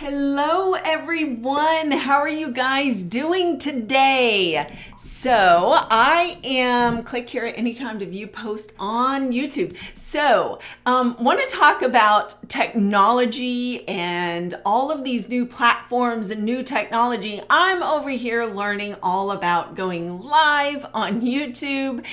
Hello everyone, how are you guys doing today? So I am, click here at any time to view post on YouTube. So want to talk about technology and all of these new platforms and new technology. I'm over here learning all about going live on YouTube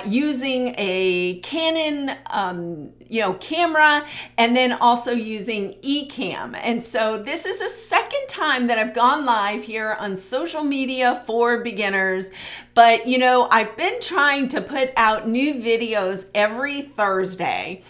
using a Canon camera, and then also using Ecamm. And so this is the second time that I've gone live here on social media for beginners. But I've been trying to put out new videos every Thursday,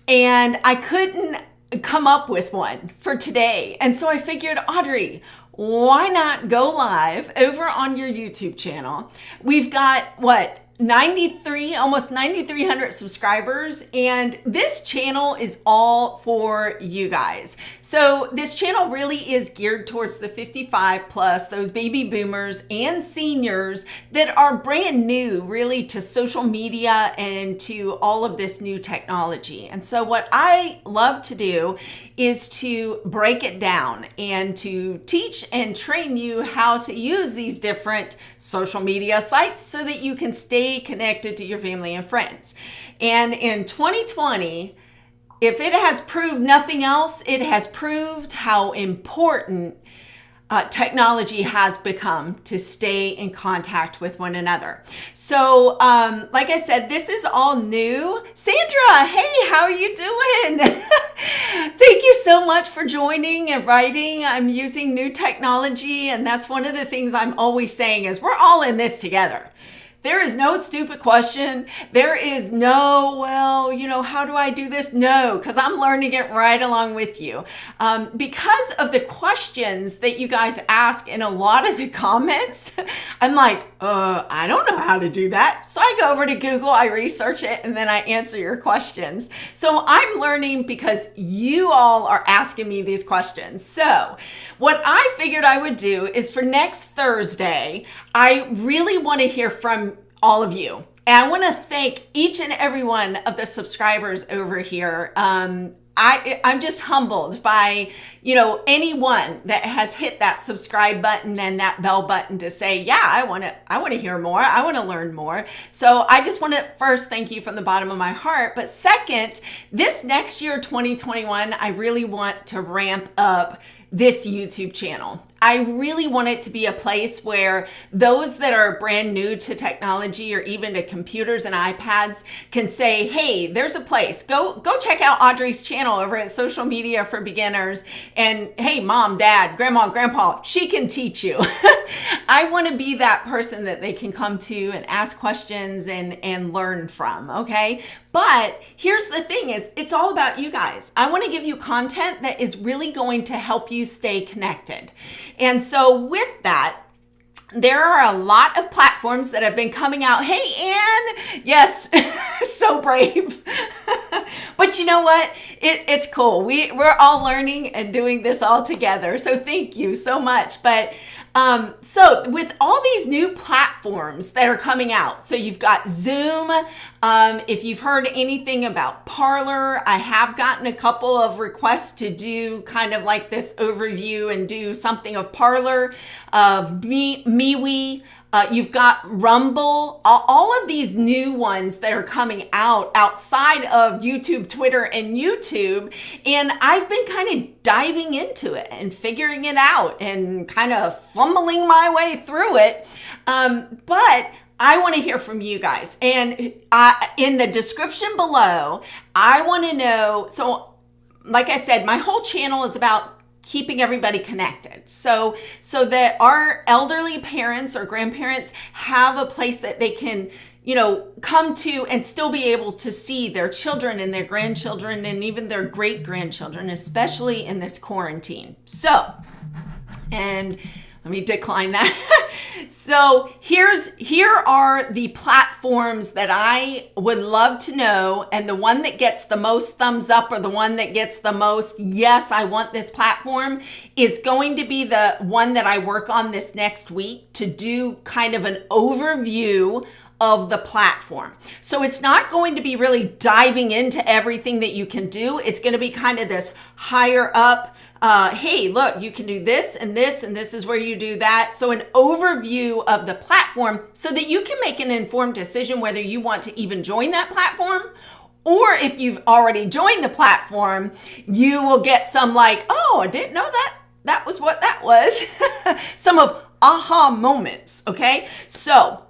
and I couldn't come up with one for today. And so I figured, Audrey, why not go live over on your YouTube channel? We've got almost 9,300 subscribers, and this channel is all for you guys. So this channel really is geared towards the 55 plus, those baby boomers and seniors that are brand new really to social media and to all of this new technology. And so what I love to do is to break it down and to teach and train you how to use these different social media sites so that you can stay connected to your family and friends. And in 2020, if it has proved nothing else, it has proved how important technology has become to stay in contact with one another. So, like I said, this is all new. Sandra, hey, how are you doing? Thank you so much for joining and writing. I'm using new technology, and that's one of the things I'm always saying is we're all in this together. There is no stupid question. There is no, how do I do this? No, because I'm learning it right along with you. Because of the questions that you guys ask in a lot of the comments, I'm like, I don't know how to do that. So I go over to Google, I research it, and then I answer your questions. So I'm learning because you all are asking me these questions. So what I figured I would do is for next Thursday, I really want to hear from all of you. And I want to thank each and every one of the subscribers over here. I'm just humbled by, anyone that has hit that subscribe button and that bell button to say, yeah, I want to hear more. I want to learn more. So I just want to first thank you from the bottom of my heart. But second, this next year, 2021, I really want to ramp up this YouTube channel. I really want it to be a place where those that are brand new to technology or even to computers and iPads can say, hey, there's a place. Go check out Audrey's channel over at Social Media for Beginners. And hey, mom, dad, grandma, grandpa, she can teach you. I want to be that person that they can come to and ask questions and learn from, okay? But here's the thing is, it's all about you guys. I want to give you content that is really going to help you stay connected. And so with that, there are a lot of platforms that have been coming out. Hey, Ann, yes, so brave. But you know what? It's cool. We're all learning and doing this all together. So thank you so much. But so with all these new platforms that are coming out, so you've got Zoom. If you've heard anything about Parler, I have gotten a couple of requests to do kind of like this overview and do something of Parler, of MeWe. You've got Rumble, all of these new ones that are coming out outside of YouTube, Twitter, and YouTube. And I've been kind of diving into it and figuring it out and kind of fumbling my way through it. But I want to hear from you guys. And in the description below, I want to know, so like I said, my whole channel is about keeping everybody connected so that our elderly parents or grandparents have a place that they can come to and still be able to see their children and their grandchildren and even their great grandchildren, especially in this quarantine. So, and let me decline that. So here are the platforms that I would love to know, and the one that gets the most thumbs up or the one that gets the most, yes, I want this platform, is going to be the one that I work on this next week to do kind of an overview of the platform. So it's not going to be really diving into everything that you can do. It's going to be kind of this higher up, hey, look, you can do this and this, and this is where you do that. So an overview of the platform so that you can make an informed decision whether you want to even join that platform, or if you've already joined the platform, you will get some like, oh, I didn't know that was what that was. Some of aha moments, okay? So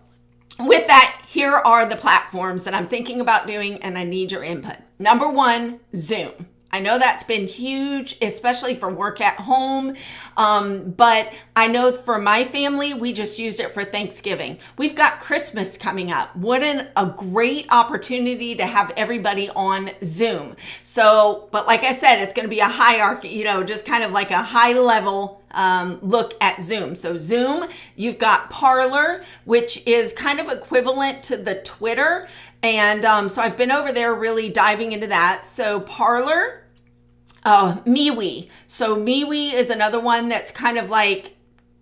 with that, here are the platforms that I'm thinking about doing and I need your input. Number one, Zoom. I know that's been huge, especially for work at home. But I know for my family, we just used it for Thanksgiving. We've got Christmas coming up. What a great opportunity to have everybody on Zoom. So, but like I said, it's going to be a hierarchy, just kind of like a high level look at Zoom. So Zoom, you've got Parler, which is kind of equivalent to the Twitter. And so I've been over there really diving into that. So Parler, MeWe. So MeWe is another one that's kind of like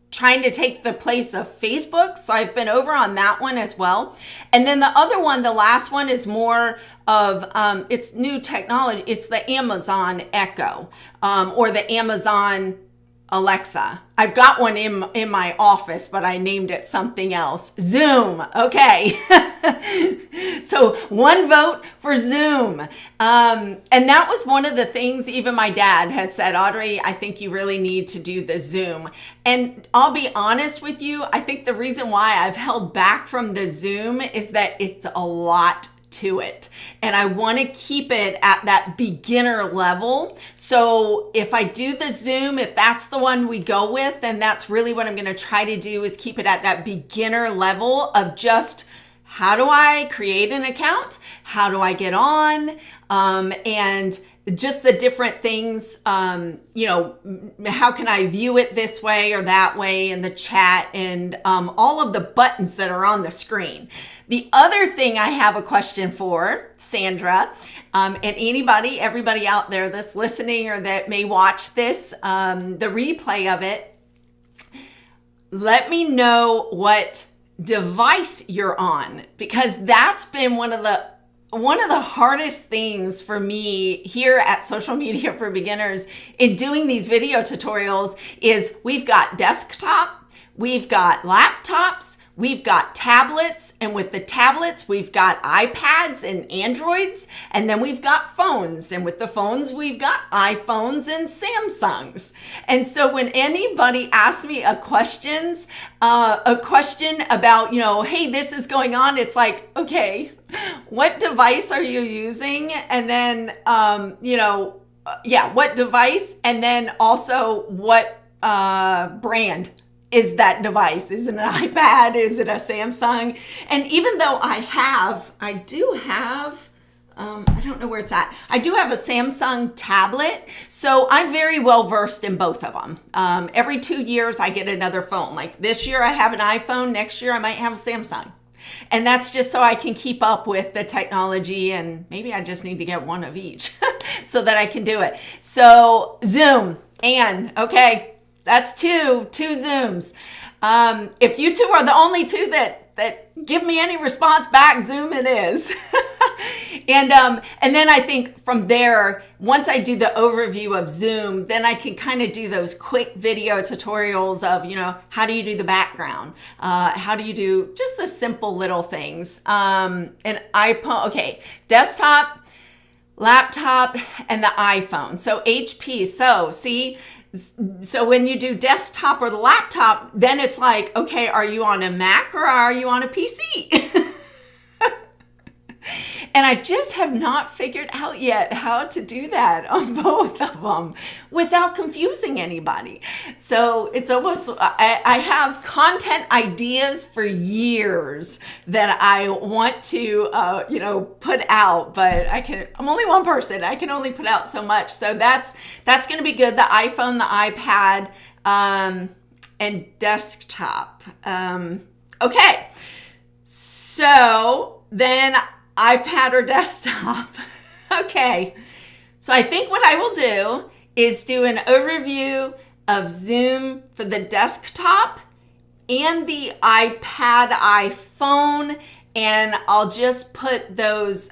trying to take the place of Facebook. So I've been over on that one as well. And then the other one, the last one, is more of, it's new technology. It's the Amazon Echo, or the Amazon Alexa. I've got one in my office, but I named it something else. Zoom. Okay. So one vote for Zoom. And that was one of the things even my dad had said, Audrey, I think you really need to do the Zoom. And I'll be honest with you, I think the reason why I've held back from the Zoom is that it's a lot to it. And I want to keep it at that beginner level. So if I do the Zoom, if that's the one we go with, then that's really what I'm going to try to do, is keep it at that beginner level of just, how do I create an account? How do I get on? And just the different things, how can I view it this way or that way in the chat, and all of the buttons that are on the screen. The other thing I have a question for Sandra, and everybody out there that's listening or that may watch this, the replay of it, let me know what device you're on, because that's been one of the hardest things for me here at Social Media for Beginners in doing these video tutorials is we've got desktop, we've got laptops, we've got tablets, and with the tablets, we've got iPads and Androids, and then we've got phones, and with the phones, we've got iPhones and Samsungs. And so when anybody asks me a question about, hey, this is going on, it's like, okay, what device are you using? And then, what device? And then also what brand is that device? Is it an iPad? Is it a Samsung? And even though I do have, I don't know where it's at. I do have a Samsung tablet, so I'm very well versed in both of them. Every 2 years I get another phone. Like this year I have an iPhone, next year I might have a Samsung. And that's just so I can keep up with the technology, and maybe I just need to get one of each so that I can do it. So Zoom, Anne, okay, that's two Zooms. If you two are the only two that give me any response back, Zoom it is. And then I think from there, once I do the overview of Zoom, then I can kind of do those quick video tutorials of, how do you do the background? How do you do just the simple little things? And iPhone, okay, desktop, laptop, and the iPhone. So HP, so when you do desktop or the laptop, then it's like, okay, are you on a Mac or are you on a PC? And I just have not figured out yet how to do that on both of them without confusing anybody. So it's almost, I have content ideas for years that I want to, put out, but I'm only one person. I can only put out so much. So that's going to be good. The iPhone, the iPad, and desktop. Okay. So then iPad or desktop. Okay, so I think what I will do is do an overview of Zoom for the desktop and the iPad, iPhone, and I'll just put those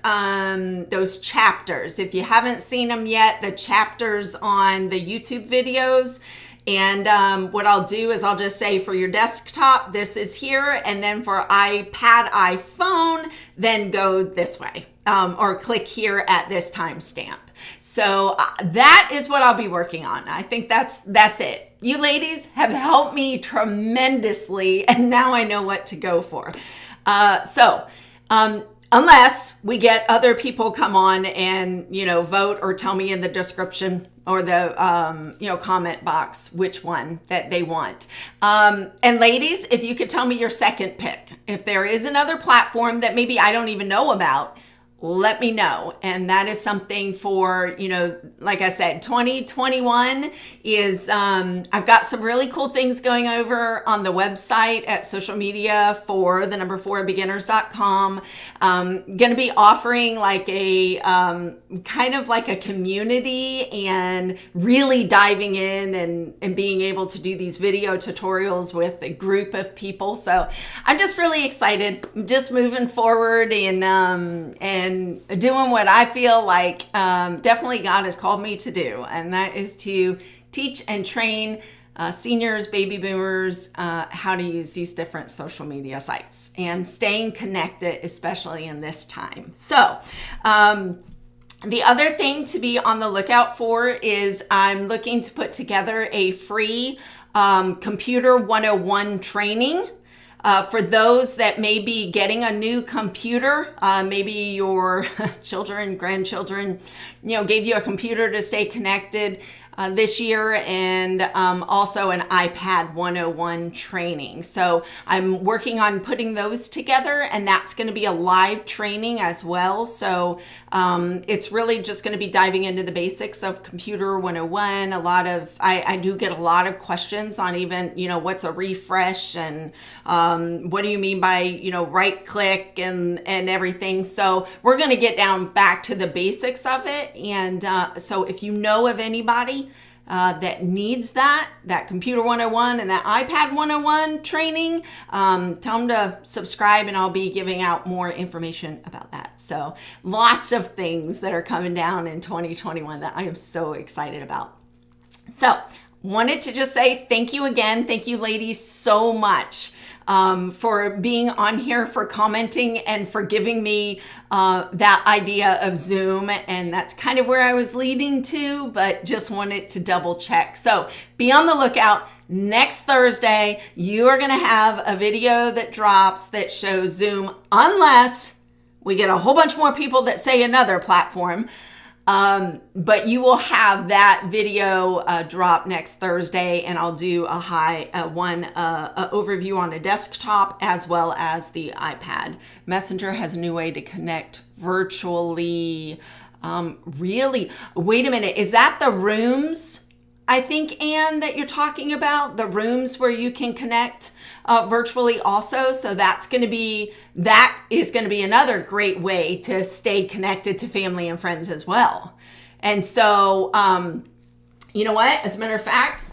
chapters. If you haven't seen them yet, the chapters on the YouTube videos. And what I'll do is I'll just say for your desktop, this is here. And then for iPad, iPhone, then go this way or click here at this timestamp. So that is what I'll be working on. I think that's it. You ladies have helped me tremendously, and now I know what to go for. Unless we get other people come on and, vote or tell me in the description or the, comment box which one that they want. And ladies, if you could tell me your second pick, if there is another platform that maybe I don't even know about, let me know. And that is something for, like I said, 2021 is, I've got some really cool things going over on the website at social media for the number4beginners.com. Going to be offering like a, kind of like a community and really diving in and being able to do these video tutorials with a group of people. So I'm just really excited. I'm just moving forward and doing what I feel like definitely God has called me to do, and that is to teach and train seniors, baby boomers, how to use these different social media sites and staying connected, especially in this time. So the other thing to be on the lookout for is I'm looking to put together a free Computer 101 training. For those that may be getting a new computer, maybe your children, grandchildren, gave you a computer to stay connected this year, and also an iPad 101 training. So I'm working on putting those together, and that's going to be a live training as well. So it's really just going to be diving into the basics of Computer 101. I do get a lot of questions on even, what's a refresh and what do you mean by, right click and everything. So we're going to get down back to the basics of it. And so if you know of anybody that needs that Computer 101 and that iPad 101 training, tell them to subscribe, and I'll be giving out more information about that. So lots of things that are coming down in 2021 that I am so excited about. So wanted to just say thank you again. Thank you, ladies, so much for being on here, for commenting, and for giving me that idea of Zoom. And that's kind of where I was leading to, but just wanted to double check. So be on the lookout. Next Thursday, you are going to have a video that drops that shows Zoom, unless we get a whole bunch more people that say another platform. But you will have that video drop next Thursday, and I'll do a overview on a desktop as well as the iPad. Messenger has a new way to connect virtually. Really? Wait a minute. Is that the rooms? I think, Anne, that you're talking about, the rooms where you can connect virtually also. So that is going to be another great way to stay connected to family and friends as well. And so, you know what? As a matter of fact,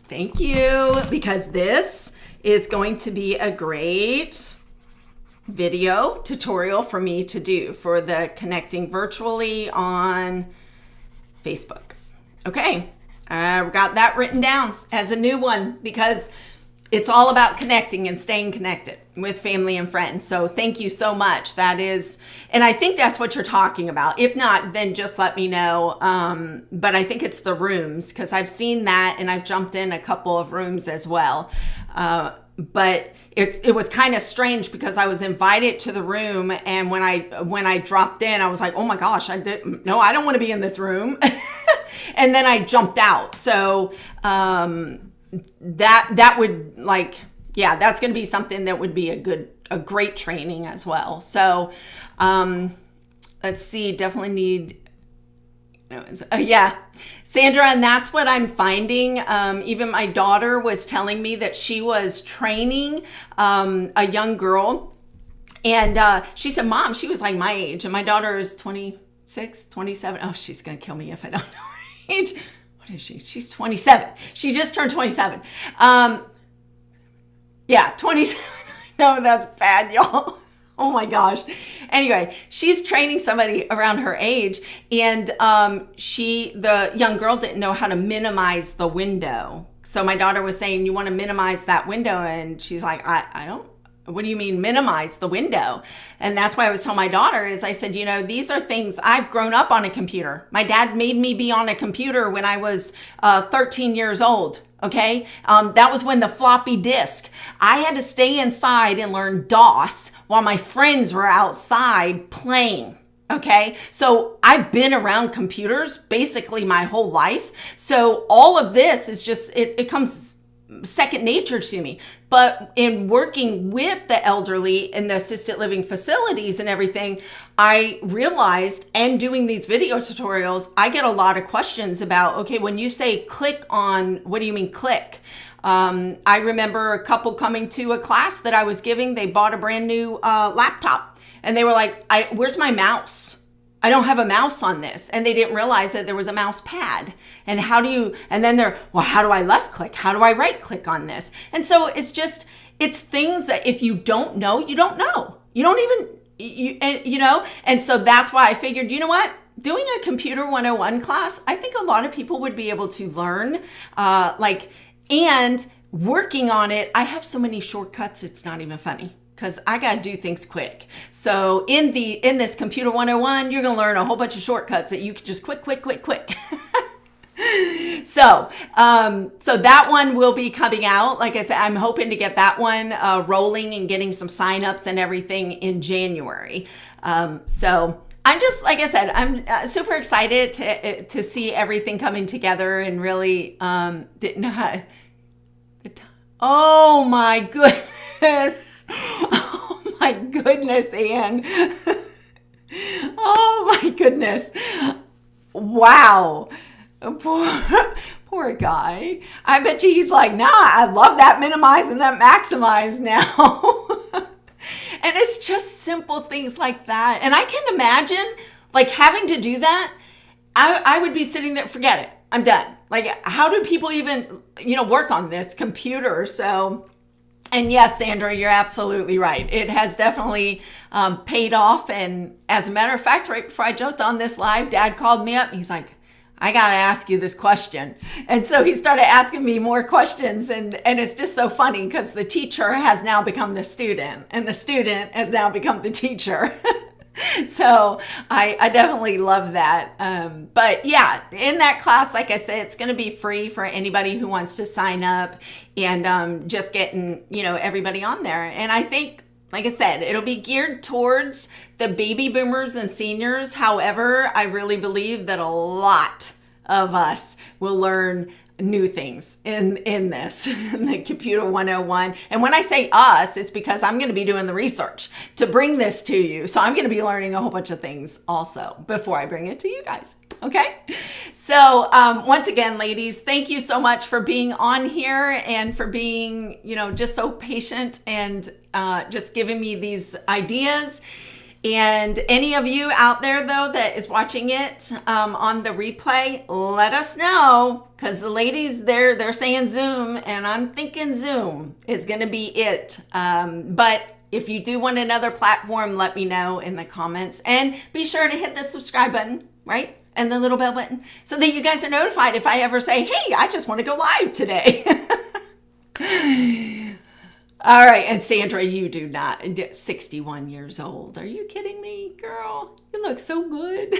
thank you, because this is going to be a great video tutorial for me to do for the connecting virtually on Facebook. Okay, I've got that written down as a new one because it's all about connecting and staying connected with family and friends. So thank you so much. That is, and I think that's what you're talking about. If not, then just let me know. But I think it's the rooms, because I've seen that and I've jumped in a couple of rooms as well. But it was kind of strange because I was invited to the room, and when I dropped in, I was like, oh my gosh, I don't want to be in this room. And then I jumped out. So that would that's going to be something that would be a great training as well. So let's see, definitely need. Sandra, and that's what I'm finding. Even my daughter was telling me that she was training a young girl, and she said, Mom, she was like my age, and my daughter is 26, 27. Oh, she's going to kill me if I don't know her age. What is she? She's 27. She just turned 27. 27. No, that's bad, y'all. Oh my gosh. Anyway, she's training somebody around her age, and the young girl didn't know how to minimize the window. So my daughter was saying, you want to minimize that window? And she's like, I don't. What do you mean minimize the window? And that's why I was telling my daughter is I said, these are things I've grown up on a computer. My dad made me be on a computer when I was 13 years old. Okay. That was when the floppy disk, I had to stay inside and learn DOS while my friends were outside playing. Okay. So I've been around computers basically my whole life. So all of this is just, it comes second nature to me. But in working with the elderly in the assisted living facilities and everything, I realized, and doing these video tutorials, I get a lot of questions about, okay, when you say click on, what do you mean click? I remember a couple coming to a class that I was giving. They bought a brand new laptop and they were like, where's my mouse? I don't have a mouse on this. And they didn't realize that there was a mouse pad. And then they're, well, how do I left click? How do I right click on this? And so it's things that if you don't know, you don't know. You don't even, and so that's why I figured, you know what? Doing a Computer 101 class, I think a lot of people would be able to learn, and working on it. I have so many shortcuts, it's not even funny, because I got to do things quick. So in this Computer 101, you're going to learn a whole bunch of shortcuts that you can just quick. So that one will be coming out. Like I said, I'm hoping to get that one rolling and getting some signups and everything in January. So I'm just, like I said, I'm super excited to see everything coming together and really didn't know how. Oh my goodness. Oh my goodness, Anne. Oh my goodness. Wow. Poor guy. I bet you he's like, nah, I love that minimize and that maximize now. And it's just simple things like that. And I can imagine like having to do that. I would be sitting there, forget it. I'm done. Like, how do people even, work on this computer? So, and yes, Sandra, you're absolutely right. It has definitely paid off. And as a matter of fact, right before I jumped on this live, Dad called me up. He's like, I got to ask you this question. And so he started asking me more questions. And it's just so funny because the teacher has now become the student and the student has now become the teacher. So I definitely love that. But yeah, in that class, like I said, it's going to be free for anybody who wants to sign up and just getting, everybody on there. And I think, like I said, it'll be geared towards the baby boomers and seniors. However, I really believe that a lot of us will learn new things in this, in the Computer 101. And when I say us, it's because I'm going to be doing the research to bring this to you. So I'm going to be learning a whole bunch of things also before I bring it to you guys. Okay. So once again, ladies, thank you so much for being on here and for being, just so patient and just giving me these ideas. And any of you out there, though, that is watching it on the replay, let us know, because the ladies, they're saying Zoom, and I'm thinking Zoom is going to be it. But if you do want another platform, let me know in the comments. And be sure to hit the subscribe button, right? And the little bell button, so that you guys are notified if I ever say, hey, I just want to go live today. All right, and Sandra, you do not, 61 years old. Are you kidding me, girl? You look so good.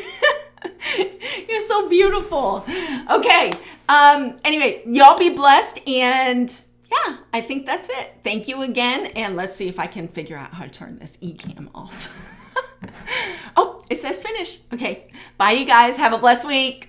You're so beautiful. Okay, anyway, y'all be blessed, and yeah, I think that's it. Thank you again, and let's see if I can figure out how to turn this eCam off. Oh, it says finish. Okay, bye, you guys. Have a blessed week.